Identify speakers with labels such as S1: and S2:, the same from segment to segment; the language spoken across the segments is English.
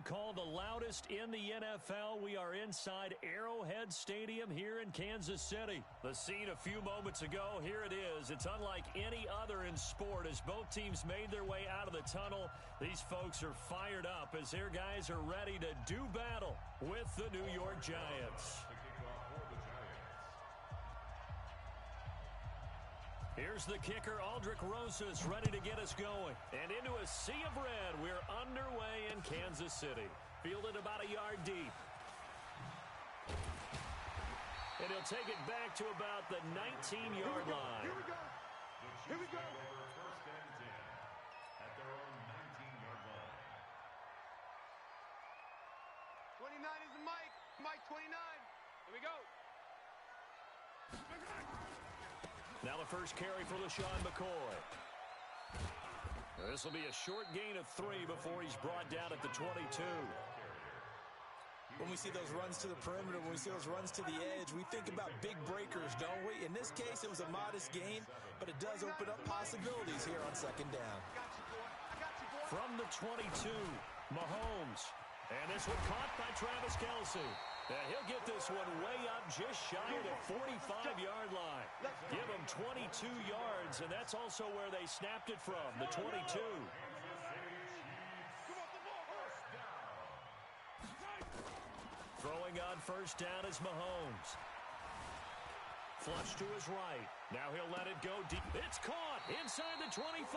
S1: called the loudest in the NFL. We are inside Arrowhead Stadium here in Kansas City. The scene a few moments ago, here it is. It's unlike any other in sport as both teams made their way out of the tunnel. These folks are fired up as their guys are ready to do battle with the New York Giants. Here's the kicker, Aldrich Rosas, ready to get us going. And into a sea of red, we're underway in Kansas City. Fielded about a yard deep. And he'll take it back to about the 19-yard line.
S2: Here we go. Here we go. First and 10 at their own 19-yard line.
S3: 29 is the Mike. Mike 29. Here we go.
S1: Now the first carry for LaShawn McCoy. This will be a short gain of 3 before he's brought down at the 22.
S4: When we see those runs to the perimeter, when we see those runs to the edge, we think about big breakers, don't we? In this case, it was a modest gain, but it does open up possibilities here on second down.
S1: From the 22, Mahomes. And this one caught by Travis Kelce. And he'll get this one way up just shy of the 45-yard line. Give him 22 yards, and that's also where they snapped it from, the 22. Throwing on first down is Mahomes. Flush to his right. Now he'll let it go deep. It's caught inside the 25.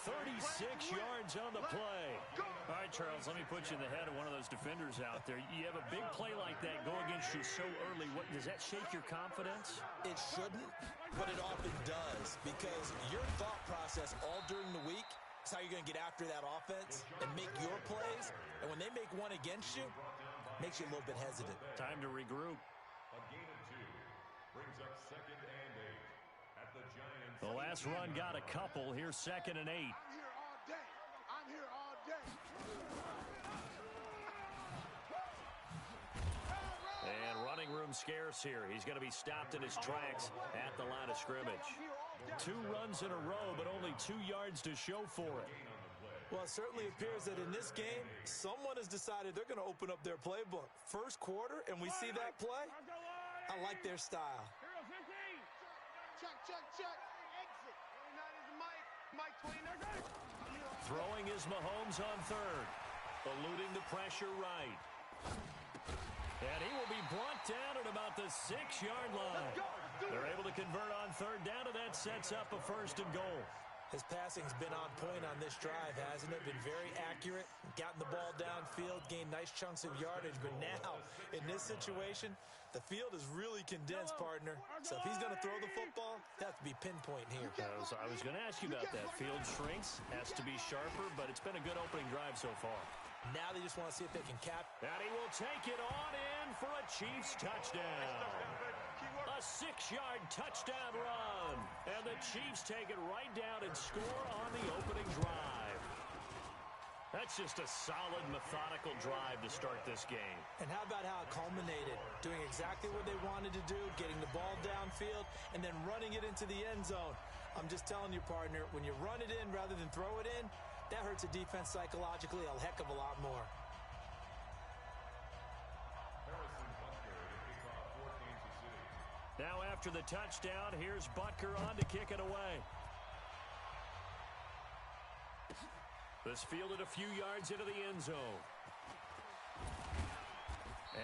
S1: 36 yards on the play. All right, Charles, let me put you in the head of one of those defenders out there. You have a big play like that go against you so early. What does that shake your confidence?
S4: It shouldn't, but it often does, because your thought process all during the week is how you're going to get after that offense and make your plays. And when they make one against you, it makes you a little bit hesitant.
S1: Time to regroup.
S2: A gain of 2 brings up second and 8. At the Giants.
S1: The last run got a couple. Here's second and 8.
S3: I'm here all day. I'm here all day.
S1: And running room scarce here. He's going to be stopped in his tracks at the line of scrimmage. 2 runs in a row, but only 2 yards to show for it.
S4: Well, it certainly appears that in this game, someone has decided they're going to open up their playbook. First quarter, and we see that play. I like their style.
S3: Check. Exit. 29 is the Mike. Mike 29.
S1: Throwing is Mahomes on third. Eluding the pressure right. And he will be brought down at about the 6-yard line. They're able to convert on third down, and that sets up a first and goal.
S4: His passing's been on point on this drive, hasn't it? Been very accurate, gotten the ball downfield, gained nice chunks of yardage. But now, in this situation, the field is really condensed, partner. So if he's going to throw the football, that has to be pinpoint here.
S1: I was going to ask you about that. Field shrinks, has to be sharper, but it's been a good opening drive so far.
S4: Now they just want to see if they can cap.
S1: And he will take it on in for a Chiefs touchdown. A 6-yard touchdown run. And the Chiefs take it right down and score on the opening drive. That's just a solid, methodical drive to start this game.
S4: And how about how it culminated? Doing exactly what they wanted to do, getting the ball downfield, and then running it into the end zone. I'm just telling you, partner, when you run it in rather than throw it in, that hurts a defense psychologically a heck of a lot more.
S1: Now after the touchdown, here's Butker on to kick it away. This fielded a few yards into the end zone.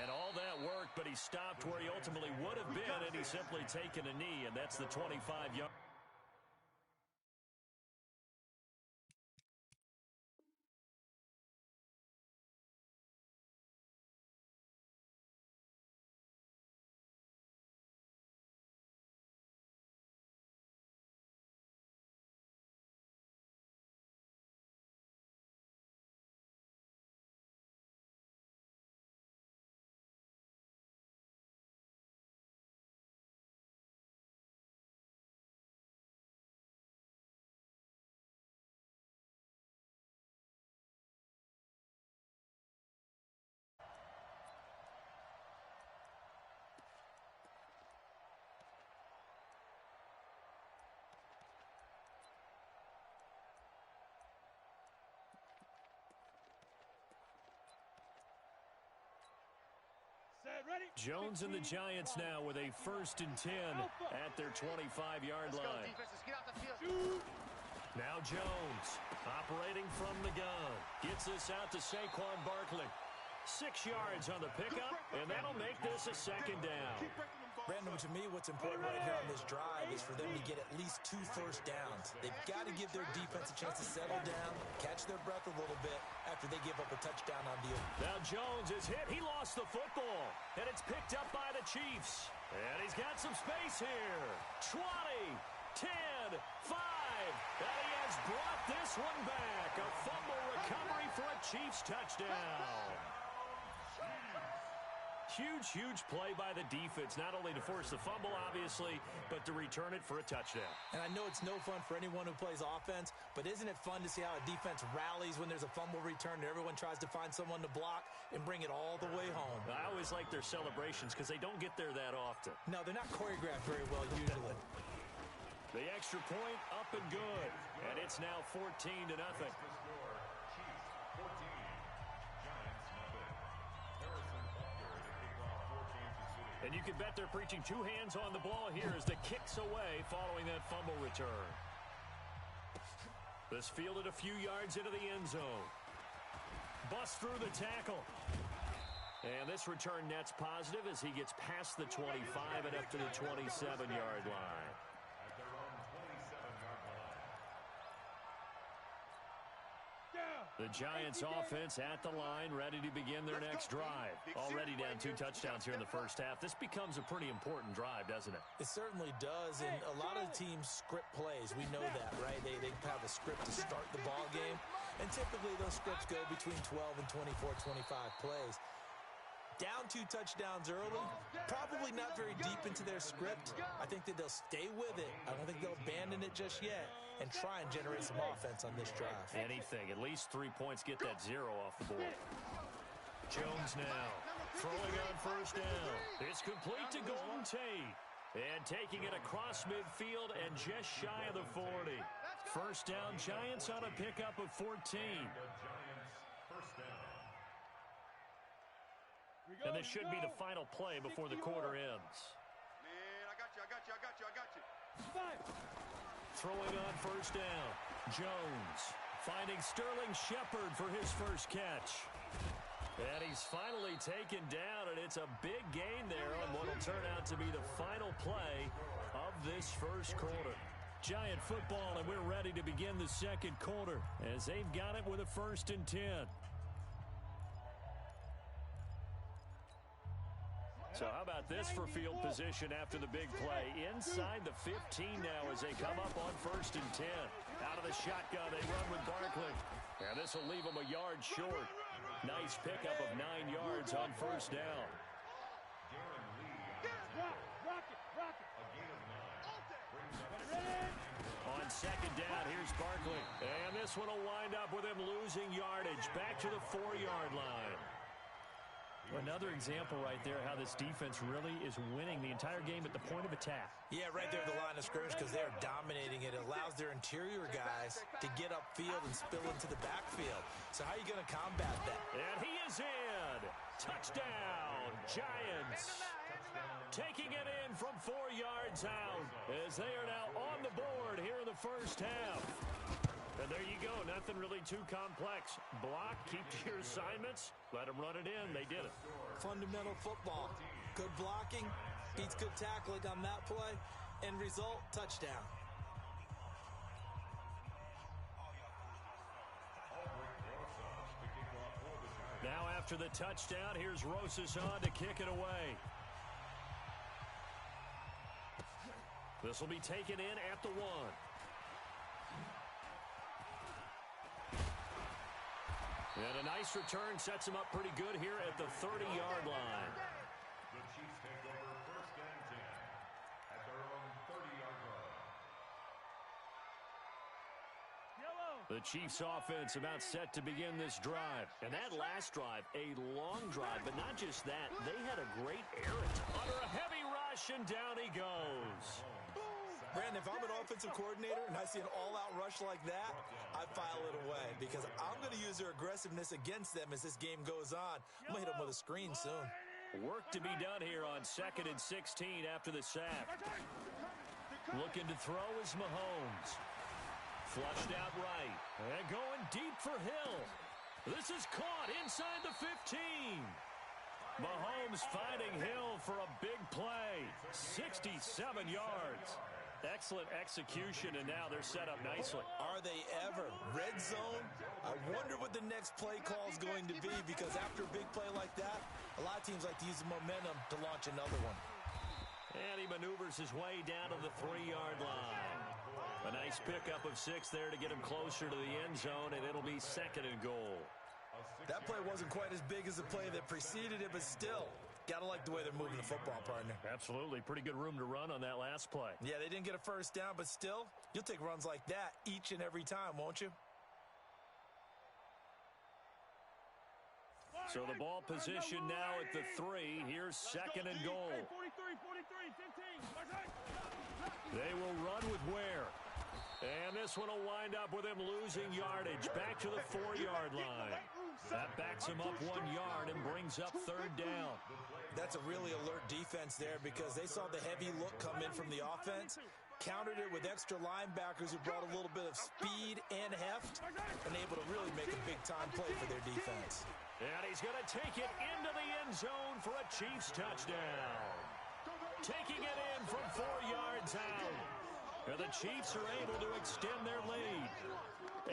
S1: And all that worked, but he stopped where he ultimately would have been, and he's simply taken a knee, and that's the 25-yard. Jones and the Giants now with a 1st and 10 at their 25-yard line. Now Jones operating from the gun. Gets this out to Saquon Barkley. 6 yards on the pickup, and that'll make this a 2nd down.
S4: Brandon, to me, what's important right here on this drive is for them to get at least 2 first downs. They've got to give their defense a chance to settle down, catch their breath a little bit after they give up a touchdown on the other.
S1: Now Jones is hit. He lost the football, and it's picked up by the Chiefs. And he's got some space here. 20, 10, 5, and he has brought this one back. A fumble recovery for a Chiefs touchdown. Huge play by the defense, not only to force the fumble, obviously, but to return it for a touchdown.
S4: And I know it's no fun for anyone who plays offense, but isn't it fun to see how a defense rallies when there's a fumble return and everyone tries to find someone to block and bring it all the way home?
S1: I always like their celebrations because they don't get there that often.
S4: No, they're not choreographed very well usually.
S1: The extra point up and good, and it's now 14-0. And you can bet they're preaching 2 hands on the ball here as the kick's away following that fumble return. This fielded a few yards into the end zone. Bust through the tackle. And this return nets positive as he gets past the 25 and up to the 27-yard line. The Giants offense at the line, ready to begin their next drive. Already down 2 touchdowns here in the first half. This becomes a pretty important drive, doesn't it?
S4: It certainly does, and a lot of the teams script plays. We know that, right? They have a script to start the ball game, and typically those scripts go between 12 and 24, 25 plays. Down 2 touchdowns early, probably not very deep into their script. I think that they'll stay with it. I don't think they'll abandon it just yet and try and generate some offense on this drive.
S1: Anything. At least 3 points get that 0 off the board. Jones now throwing on 1st down. It's complete to Golden Tate. And taking it across midfield and just shy of the 40. 1st down, Giants on a pickup of 14. And this should be the final play before the quarter ends.
S3: Man, I got you.
S1: Throwing on 1st down. Jones finding Sterling Shepard for his first catch. And he's finally taken down, and it's a big gain there on what will turn out to be the final play of this first quarter. Giant football, and we're ready to begin the second quarter as they've got it with a 1st and 10. So how about this for field position after the big play? Inside the 15 now as they come up on 1st and 10. Out of the shotgun, they run with Barkley. And this will leave them a yard short. Nice pickup of 9 yards on 1st down. On 2nd down, here's Barkley. And this one will wind up with him losing yardage back to the 4-yard line. Another example right there how this defense really is winning the entire game at the point of attack.
S4: Yeah, right there at the line of scrimmage because they're dominating it. It allows their interior guys to get upfield and spill into the backfield. So how are you going to combat that?
S1: And he is in. Touchdown, Giants. Taking it in from 4 yards out as they are now on the board here in the first half. And there you go, nothing really too complex. Block, keep to your assignments, let them run it in. They did it.
S4: Fundamental football. Good blocking, beats good tackling on that play. End result, touchdown.
S1: Now after the touchdown, here's Rosas on to kick it away. This will be taken in at the 1. And a nice return sets him up pretty good here at the 30-yard line.
S2: The Chiefs take over 1st and 10 at their own 30-yard line.
S1: The Chiefs offense about set to begin this drive. And that last drive, a long drive, but not just that. They had a great air attack. Under a heavy rush, and down he goes.
S4: Brandon, if I'm an offensive coordinator and I see an all-out rush like that, I file it away because I'm going to use their aggressiveness against them as this game goes on. I'm going to hit them with a screen soon.
S1: Work to be done here on 2nd and 16 after the sack. Looking to throw is Mahomes. Flushed out right. And going deep for Hill. This is caught inside the 15. Mahomes finding Hill for a big play. 67 yards. Excellent execution, and now they're set up nicely.
S4: Are they ever? Red zone? I wonder what the next play call is going to be, because after a big play like that, a lot of teams like to use the momentum to launch another one.
S1: And he maneuvers his way down to the 3-yard line. A nice pickup of 6 there to get him closer to the end zone, and it'll be 2nd and goal.
S4: That play wasn't quite as big as the play that preceded it, but still, gotta like the way they're moving the football, partner.
S1: Absolutely. Pretty good room to run on that last play.
S4: Yeah, they didn't get a first down, but still, you'll take runs like that each and every time, won't you?
S1: So the ball position now at the 3. Here's 2nd and goal.
S3: 43, 15.
S1: They will run with Ware. And this one will wind up with him losing yardage back to the 4-yard line. That backs him up 1 yard and brings up 3rd down.
S4: That's a really alert defense there, because they saw the heavy look come in from the offense, countered it with extra linebackers who brought a little bit of speed and heft, and able to really make a big-time play for their defense.
S1: And he's going to take it into the end zone for a Chiefs touchdown. Taking it in from 4 yards out. And the Chiefs are able to extend their lead.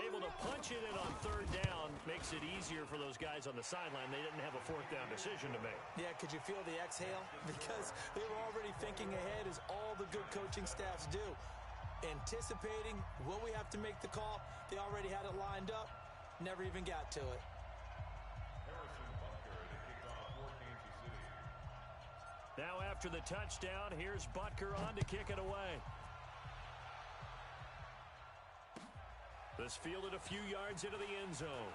S1: Able to punch it in on 3rd down makes it easier for those guys on the sideline. They didn't have a 4th down decision to make.
S4: Yeah, could you feel the exhale? Because they were already thinking ahead, as all the good coaching staffs do. Anticipating, will we have to make the call? They already had it lined up. Never even got to it.
S1: Now after the touchdown, here's Butker on to kick it away. This fielded a few yards into the end zone.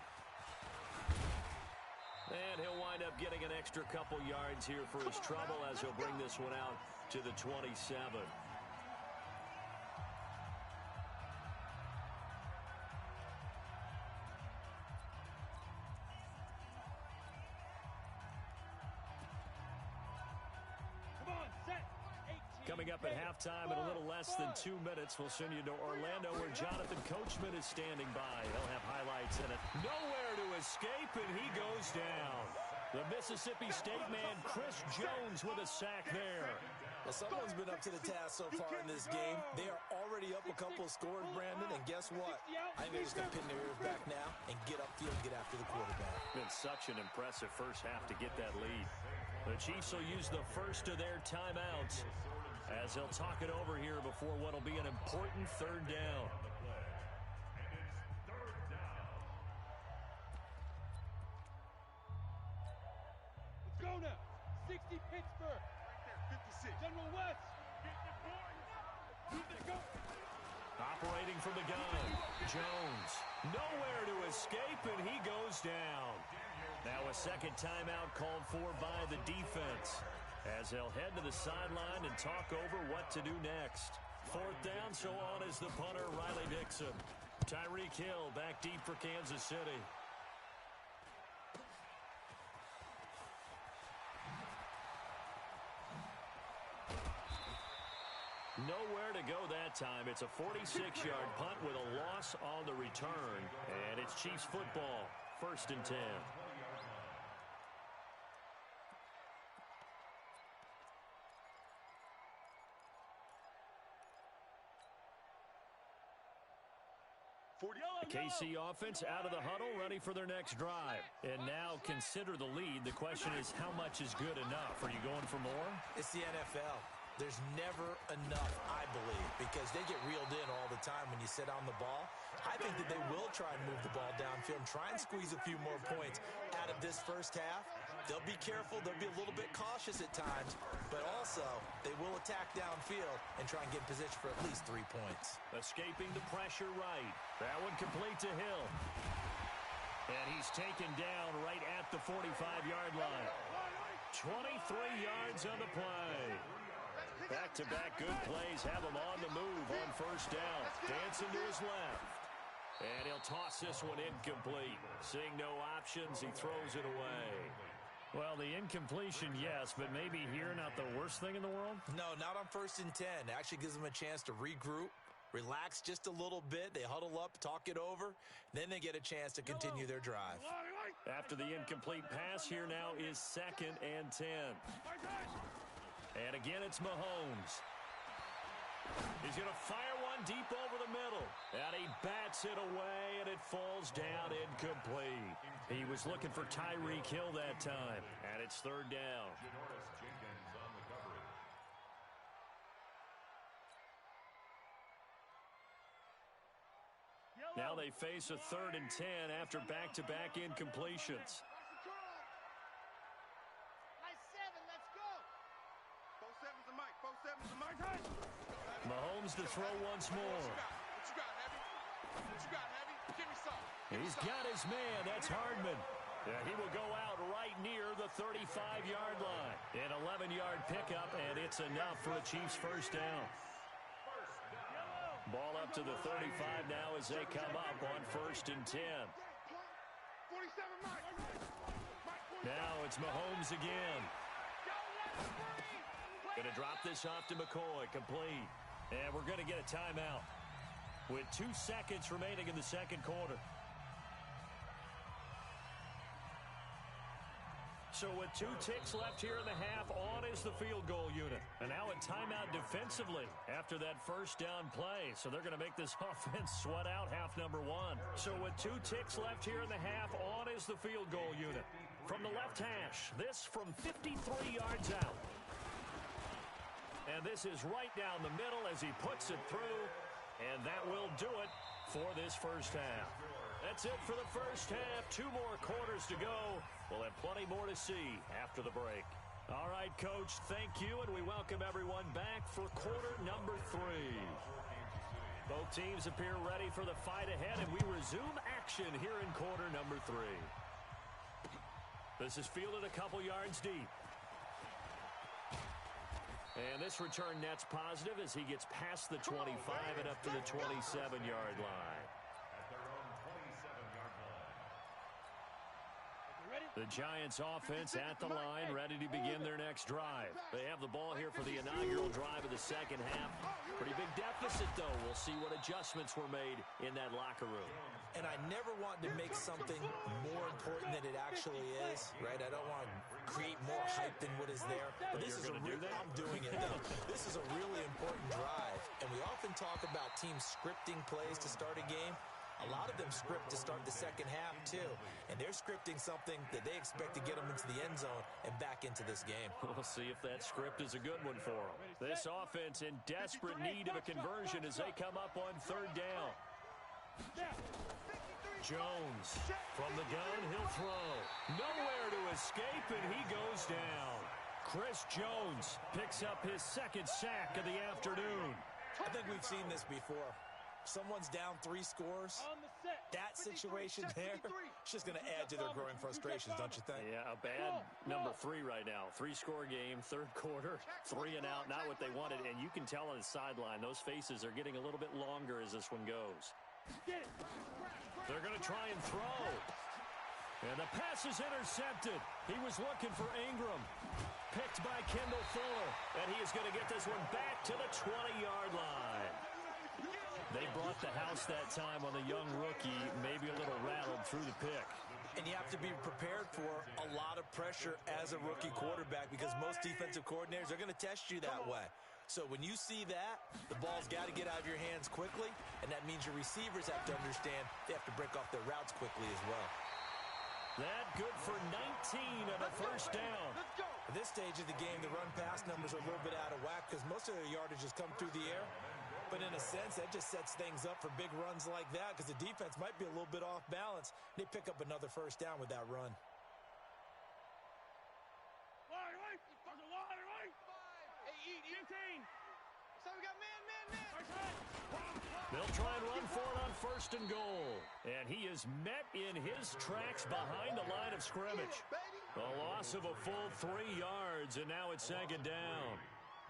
S1: And he'll wind up getting an extra couple yards here for his trouble, as he'll bring this one out to the 27. Coming up at halftime in a little less than 2 minutes, we'll send you to Orlando, where Jonathan Coachman is standing by. He'll have highlights in it. Nowhere to escape, and he goes down. The Mississippi State man, Chris Jones, with a sack there.
S4: Well, someone's been up to the task so far in this game. They are already up a couple of scores, Brandon, and guess what? I think they're just going to pin their ears back now and get upfield and get after the quarterback.
S1: Been such an impressive first half to get that lead. The Chiefs will use the first of their timeouts, as they'll talk it over here before what will be an important 3rd down.
S3: Let's go now. 60 Pittsburgh. Right there, 56. General West. Go.
S1: Operating from the gun, Jones. Nowhere to escape, and he goes down. Now a second timeout called for by the defense, as they'll head to the sideline and talk over what to do next. 4th down, so on is the punter, Riley Dixon. Tyreek Hill back deep for Kansas City. Nowhere to go that time. It's a 46-yard punt with a loss on the return, and it's Chiefs football, 1st and 10. KC offense out of the huddle, ready for their next drive. And now consider the lead. The question is, how much is good enough? Are you going for more?
S4: It's the NFL. There's never enough, I believe, because they get reeled in all the time when you sit on the ball. I think that they will try and move the ball downfield and try and squeeze a few more points out of this first half. They'll be careful. They'll be a little bit cautious at times, but also they will attack downfield and try and get in position for at least 3 points.
S1: Escaping the pressure right. That one complete to Hill. And he's taken down right at the 45-yard line. 23 yards on the play. Back-to-back good plays have him on the move on 1st down. Dancing to his left. And he'll toss this one incomplete. Seeing no options, he throws it away. Well, the incompletion, yes, but maybe here not the worst thing in the world?
S4: No, not on 1st and 10. It actually gives them a chance to regroup, relax just a little bit. They huddle up, talk it over. Then they get a chance to continue their drive.
S1: After the incomplete pass, here now is 2nd and 10. And again, it's Mahomes. He's going to fire one deep over the middle. And he bats it away, and it falls down incomplete. He was looking for Tyreek Hill that time. And it's 3rd down. Now they face a 3rd and 10 after back-to-back incompletions. Mahomes to throw once more. He's got his man. That's Hardman. Yeah, he will go out right near the 35-yard line. An 11-yard pickup, and it's enough for the Chiefs' first down. Ball up to the 35 now as they come up on 1st and 10. Now it's Mahomes again. Going to drop this off to McCoy, complete. And we're going to get a timeout with 2 seconds remaining in the 2nd quarter. So with 2 ticks left here in the half, on is the field goal unit. And now a timeout defensively after that first down play. So they're going to make this offense sweat out half number 1. So with 2 ticks left here in the half, on is the field goal unit. From the left hash, this from 53 yards out. And this is right down the middle as he puts it through. And that will do it for this first half. That's it for the first half. 2 more quarters to go. We'll have plenty more to see after the break. All right, Coach, thank you, and we welcome everyone back for quarter number 3. Both teams appear ready for the fight ahead, and we resume action here in quarter number 3. This is fielded a couple yards deep. And this return net's positive as he gets past the 25 and up to the 27-yard line. The Giants offense at the line, ready to begin their next drive. They have the ball here for the inaugural drive of the second half. Pretty big deficit, though. We'll see what adjustments were made in that locker room.
S4: And I never want to make something more important than it actually is, right? I don't want to create more hype than what is there. But this is I'm doing it, though. This is a really important drive. And we often talk about teams scripting plays to start a game. A lot of them script to start the second half, too. And they're scripting something that they expect to get them into the end zone and back into this game.
S1: We'll see if that script is a good one for them. This offense in desperate need of a conversion as they come up on 3rd down. Jones from the gun, he'll throw. Nowhere to escape, and he goes down. Chris Jones picks up his 2nd sack of the afternoon.
S4: I think we've seen this before. Someone's down 3 scores. That situation there, it's just going to add to their growing frustrations, don't you think?
S1: Yeah, a bad number 3 right now. 3-score game, 3rd quarter, 3 and out, not what they wanted. And you can tell on the sideline, those faces are getting a little bit longer as this one goes. They're going to try and throw. And the pass is intercepted. He was looking for Ingram. Picked by Kendall Fuller. And he is going to get this one back to the 20-yard line. They brought the house that time on the young rookie, maybe a little rattled through the pick.
S4: And you have to be prepared for a lot of pressure as a rookie quarterback because most defensive coordinators are going to test you that way. So when you see that, the ball's got to get out of your hands quickly, and that means your receivers have to understand they have to break off their routes quickly as well.
S1: That good for 19 on a first down.
S4: At this stage of the game, the run-pass numbers are a little bit out of whack because most of their yardage has come through the air. But in a sense, that just sets things up for big runs like that because the defense might be a little bit off balance. They pick up another first down with that run.
S1: They'll try and run for it on 1st and goal. And he is met in his tracks behind the line of scrimmage. A loss of a full 3 yards, and now it's 2nd down.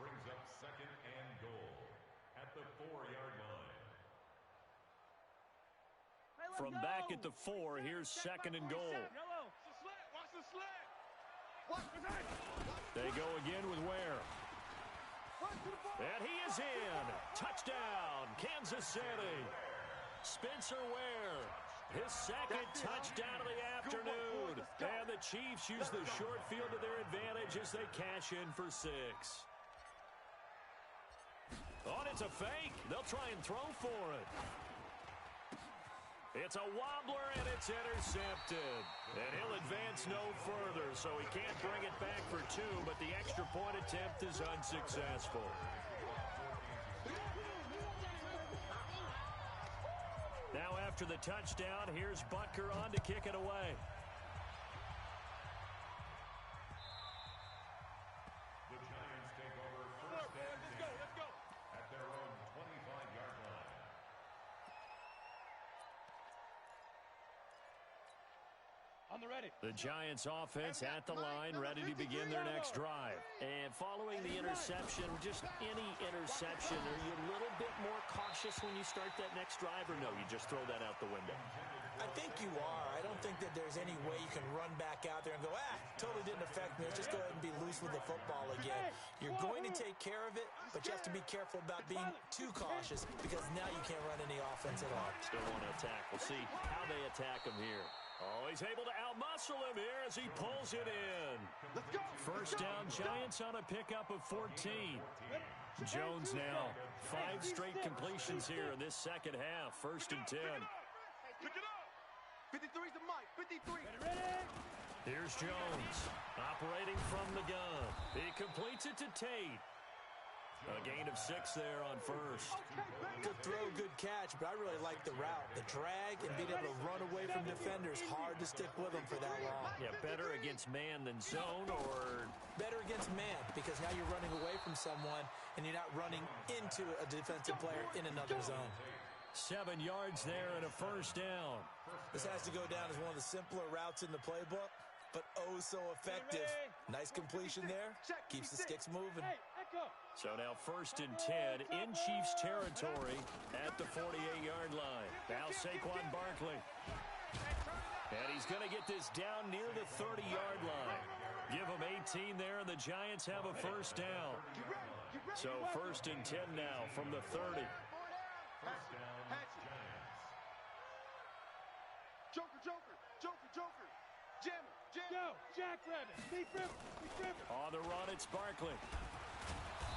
S2: Brings up 2nd and goal at the 4-yard line.
S1: From back at the 4, here's 2nd and goal.
S3: Watch the slant.
S1: They go again with Ware. And he is in. Touchdown, Kansas City. Spencer Ware, his second touchdown of the afternoon. And the Chiefs use the short field to their advantage as they cash in for 6. Oh, and it's a fake. They'll try and throw for it. It's a wobbler, and it's intercepted. And he'll advance no further, so he can't bring it back for 2, but the extra point attempt is unsuccessful. Now after the touchdown, here's Butker on to kick it away.
S2: The Giants take over first and 10 at their own 25-yard line.
S1: The Giants offense at the line, ready to begin their next drive. And following the interception, just any interception, are you a little bit more cautious when you start that next drive, or no, you just throw that out the window?
S4: I think you are. I don't think that there's any way you can run back out there and go, totally didn't affect me. Let's just go ahead and be loose with the football again. You're going to take care of it, but you have to be careful about being too cautious because now you can't run any offense at all.
S1: Still want to attack. We'll see how they attack him here. Oh, he's able to outmuscle him here as he pulls it in. First down, Giants on a pickup of 14. Jones now 5 straight completions here in this second half. First and 10.
S3: Pick it up. 53's the mic. 53.
S1: Here's Jones operating from the gun. He completes it to Tate. A gain of 6 there on first.
S4: Good throw, good catch, but I really like the route. The drag and being able to run away from defenders, hard to stick with them for that long.
S1: Yeah, better against man than zone, or
S4: better against man, because now you're running away from someone and you're not running into a defensive player in another zone.
S1: 7 yards there and a first down.
S4: This has to go down as one of the simpler routes in the playbook, but oh so effective. Nice completion there. Keeps the sticks moving.
S1: So now first and 10 in Chiefs territory at the 48-yard line. Now Saquon Barkley. And he's going to get this down near the 30-yard line. Give him 18 there, and the Giants have a first down. So first and 10 now from the 30.
S2: First down, Giants.
S3: Joker. Jammer. Go, Jackrabbit. Deep river.
S1: On the run, it's Barkley.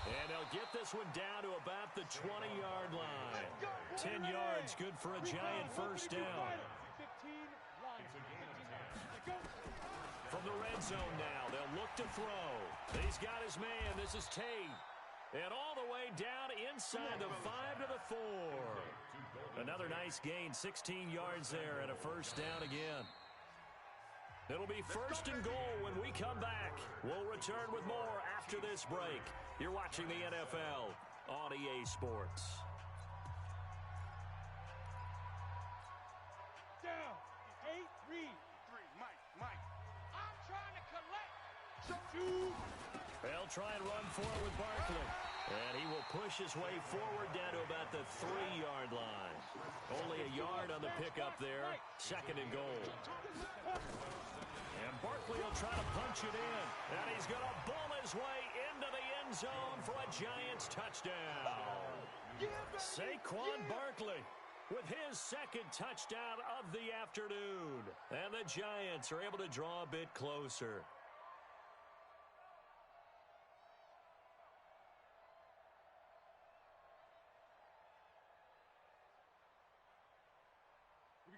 S1: And they'll get this one down to about the 20-yard line. 10 yards, good for a Giant first down. From the red zone now, they'll look to throw. He's got his man. This is Tate. And all the way down inside the 5 to the 4. Another nice gain, 16 yards there, and a first down again. It'll be first and goal when we come back. We'll return with more after this break. You're watching the NFL on EA Sports.
S3: Down. 8, read. 3, Mike. I'm trying to collect. Shoot.
S1: They'll try and run for it with Barkley. And he will push his way forward down to about the 3-yard line. Only a yard on the pickup there. Second and goal. And Barkley will try to punch it in. And he's going to bull his way into the end zone for a Giants touchdown. Saquon Barkley with his second touchdown of the afternoon. And the Giants are able to draw a bit closer.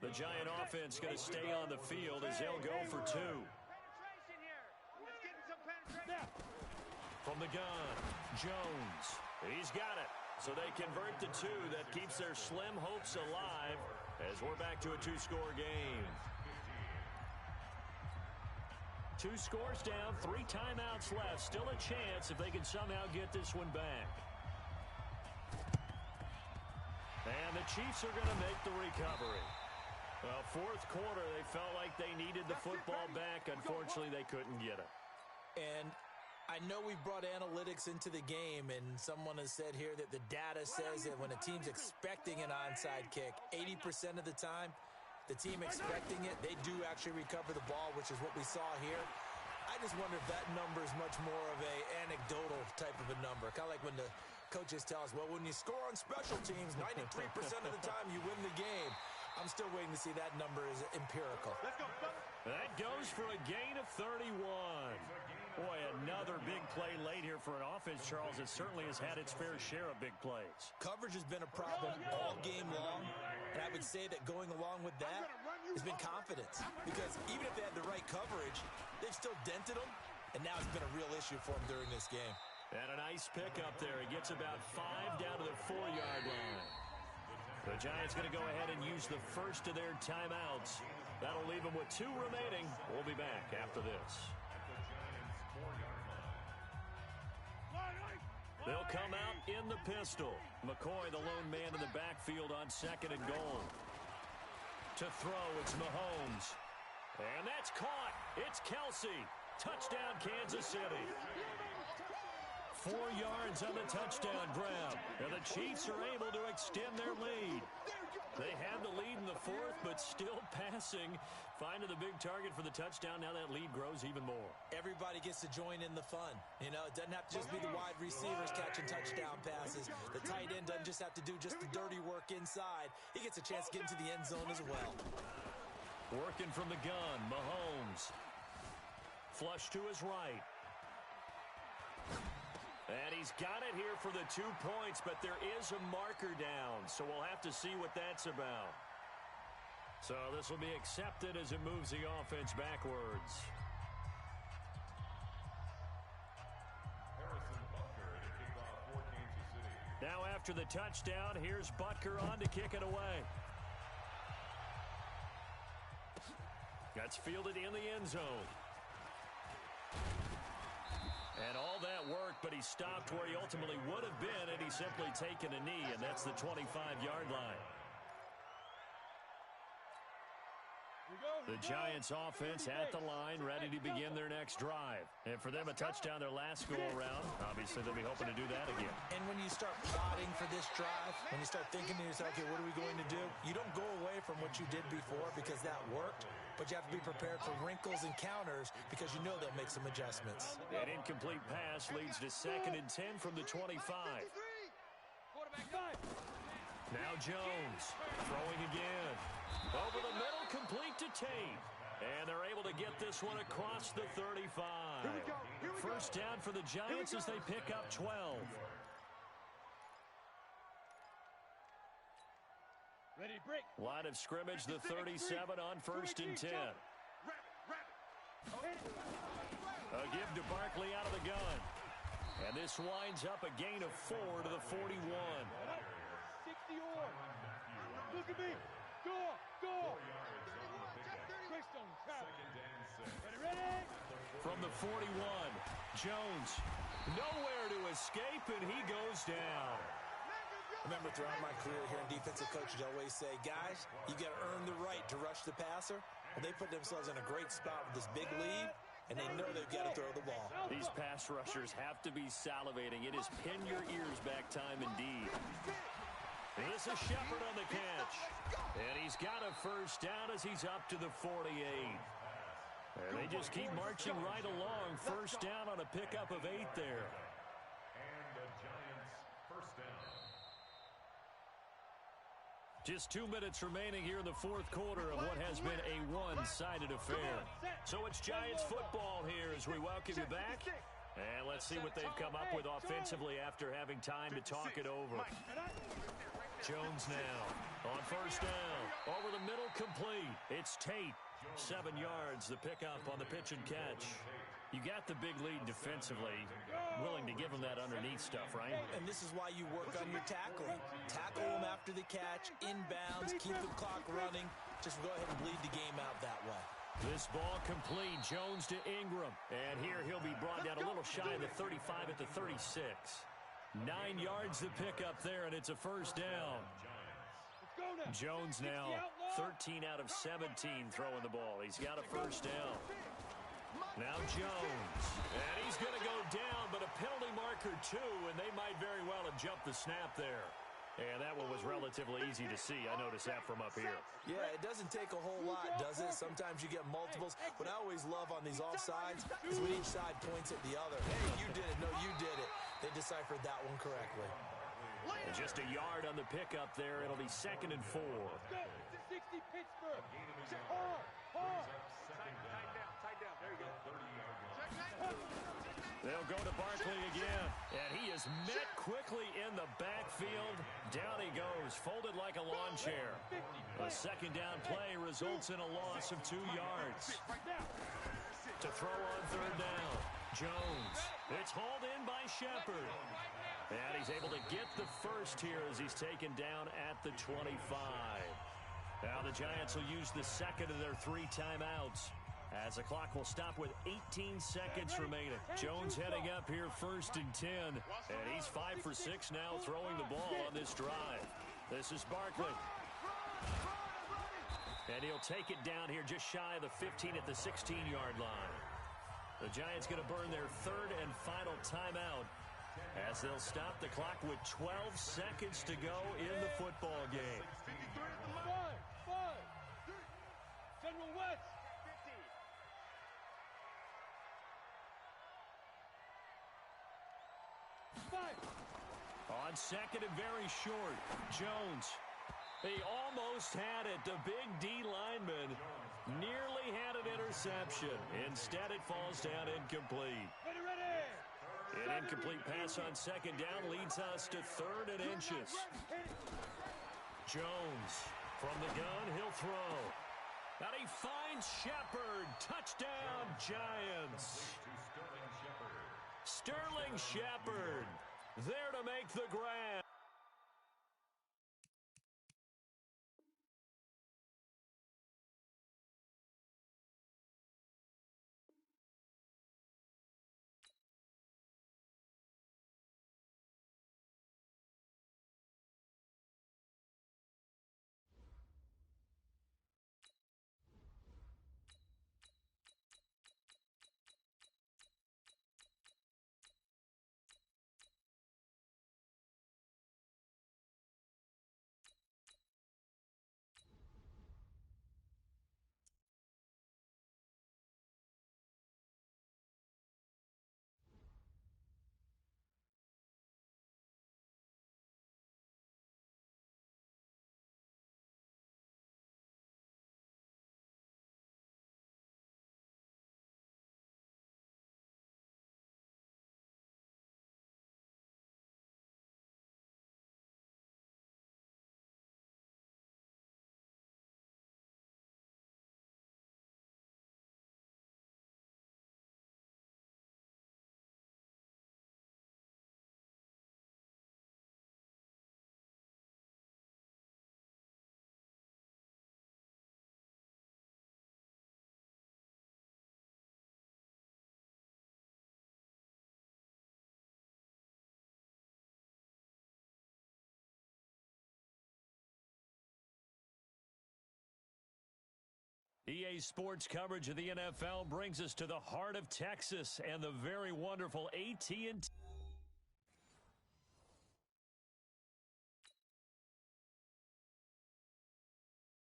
S1: The Giant offense going to stay on the field as they'll go for 2. From the gun, Jones. He's got it. So they convert the 2. That keeps their slim hopes alive as we're back to a 2-score game. 2 scores down, 3 timeouts left. Still a chance if they can somehow get this one back. And the Chiefs are going to make the recovery. Well, fourth quarter, they felt like they needed the football back. Unfortunately, they couldn't get it.
S4: And I know we've brought analytics into the game, and someone has said here that the data says that when a team's expecting an onside kick, 80% of the time, the team expecting it, they do actually recover the ball, which is what we saw here. I just wonder if that number is much more of a anecdotal type of a number. Kind of like when the coaches tell us, well, when you score on special teams, 93% of the time you win the game. I'm still waiting to see that number is empirical.
S3: Let's go, fellas.
S1: That goes for a gain of 31. Boy, another big play late here for an offense, Charles. It certainly has had its fair share of big plays.
S4: Coverage has been a problem all game long, and I would say that going along with that has been confidence. Because even if they had the right coverage, they've still dented them, and now it's been a real issue for them during this game.
S1: And a nice pickup there. He gets about 5 down to the 4-yard line. The Giants going to go ahead and use the first of their timeouts. That'll leave them with 2 remaining. We'll be back after this. They'll come out in the pistol. McCoy, the lone man in the backfield on 2nd and goal. To throw, it's Mahomes. And that's caught. It's Kelsey. Touchdown, Kansas City. 4 yards on the touchdown grab. And the Chiefs are able to extend their lead. They had the lead in the 4th, but still passing. Finding the big target for the touchdown. Now that lead grows even more.
S4: Everybody gets to join in the fun. You know, it doesn't have to just be the wide receivers catching touchdown passes. The tight end doesn't just have to do just the dirty work inside. He gets a chance to get into the end zone as well.
S1: Working from the gun, Mahomes. Flush to his right. And he's got it here for the 2 points, but there is a marker down, so we'll have to see what that's about. So this will be accepted as it moves the offense backwards. Now after the touchdown, here's Butker on to kick it away. That's fielded in the end zone. And all that work, but he stopped where he ultimately would have been had he simply taken a knee, and that's the 25-yard line. The Giants offense at the line, ready to begin their next drive. And for them, a touchdown their last go-around. Obviously, they'll be hoping to do that again.
S4: And when you start plotting for this drive, when you start thinking to yourself, okay, what are we going to do? You don't go away from what you did before because that worked, but you have to be prepared for wrinkles and counters because you know they'll make some adjustments.
S1: An incomplete pass leads to 2nd and 10 from the 25. Now Jones throwing again. Over the middle, complete to Tate. And they're able to get this one across the 35. First down for the Giants as they pick up 12.
S3: Ready, break.
S1: Line of scrimmage, the 37 on 1st and 10. A give to Barkley out of the gun. And this winds up a gain of 4 to the 41.
S3: 60 or. Look at me. Go, go. Ready?
S1: From the 41, Jones nowhere to escape, and he goes down.
S4: I remember throughout my career here in defensive coaches, I always say, guys, you got to earn the right to rush the passer. And they put themselves in a great spot with this big lead, and they know they've got to throw the ball.
S1: These pass rushers have to be salivating. It is pin your ears back time indeed. This is Shepard on the catch. And he's got a first down as he's up to the 48. And they just keep marching right along. First down on a pickup of 8 there.
S2: And the Giants first down.
S1: Just 2 minutes remaining here in the 4th quarter of what has been a one-sided affair. So it's Giants football here as we welcome you back. And let's see what they've come up with offensively after having time to talk it over. Jones now on first down. Over the middle, complete. It's Tate. 7 yards, the pickup on the pitch and catch. You got the big lead defensively. Willing to give them that underneath stuff, right?
S4: And this is why you work on your tackling. Tackle them after the catch, inbounds, keep the clock running. Just go ahead and bleed the game out that way.
S1: This ball complete. Jones to Ingram. And here he'll be brought down a little shy of the 35 at the 36. 9 yards to pick up there, and it's a first down. Jones now 13 out of 17 throwing the ball. He's got a first down. Now Jones. And he's going to go down, but a penalty marker too, and they might very well have jumped the snap there. And that one was relatively easy to see. I noticed that from up here.
S4: Yeah, it doesn't take a whole lot, does it? Sometimes you get multiples. What I always love on these offsides is when each side points at the other. Hey, you did it. No, you did it. They deciphered that one correctly.
S1: And just a yard on the pickup there. It'll be 2nd and 4.
S3: 60 Pittsburgh. Hard. Tight down. There you go.
S1: They'll go to Barkley again. And he is met quickly in the backfield. Down he goes, folded like a lawn chair. A 2nd down play results in a loss of 2 yards. To throw on 3rd down, Jones. It's hauled in by Shepard. And he's able to get the first here as he's taken down at the 25. Now the Giants will use the 2nd of their 3 timeouts, as the clock will stop with 18 seconds remaining. Jones heading up here 1st and 10. And he's 5 for 6 now throwing the ball on this drive. This is Barkley. And he'll take it down here just shy of the 15 at the 16-yard line. The Giants going to burn their 3rd and final timeout, as they'll stop the clock with 12 seconds to go in the football game.
S3: 5. General West.
S1: On 2nd and very short, Jones. He almost had it. The big D lineman nearly had an interception. Instead, it falls down incomplete.
S3: Ready.
S1: An incomplete pass on 2nd down leads us to 3rd and inches. Jones from the gun, he'll throw. And he finds Shepard. Touchdown, Giants. Sterling Shepard there to make the grab. EA Sports coverage of the NFL brings us to the heart of Texas and the very wonderful AT&T.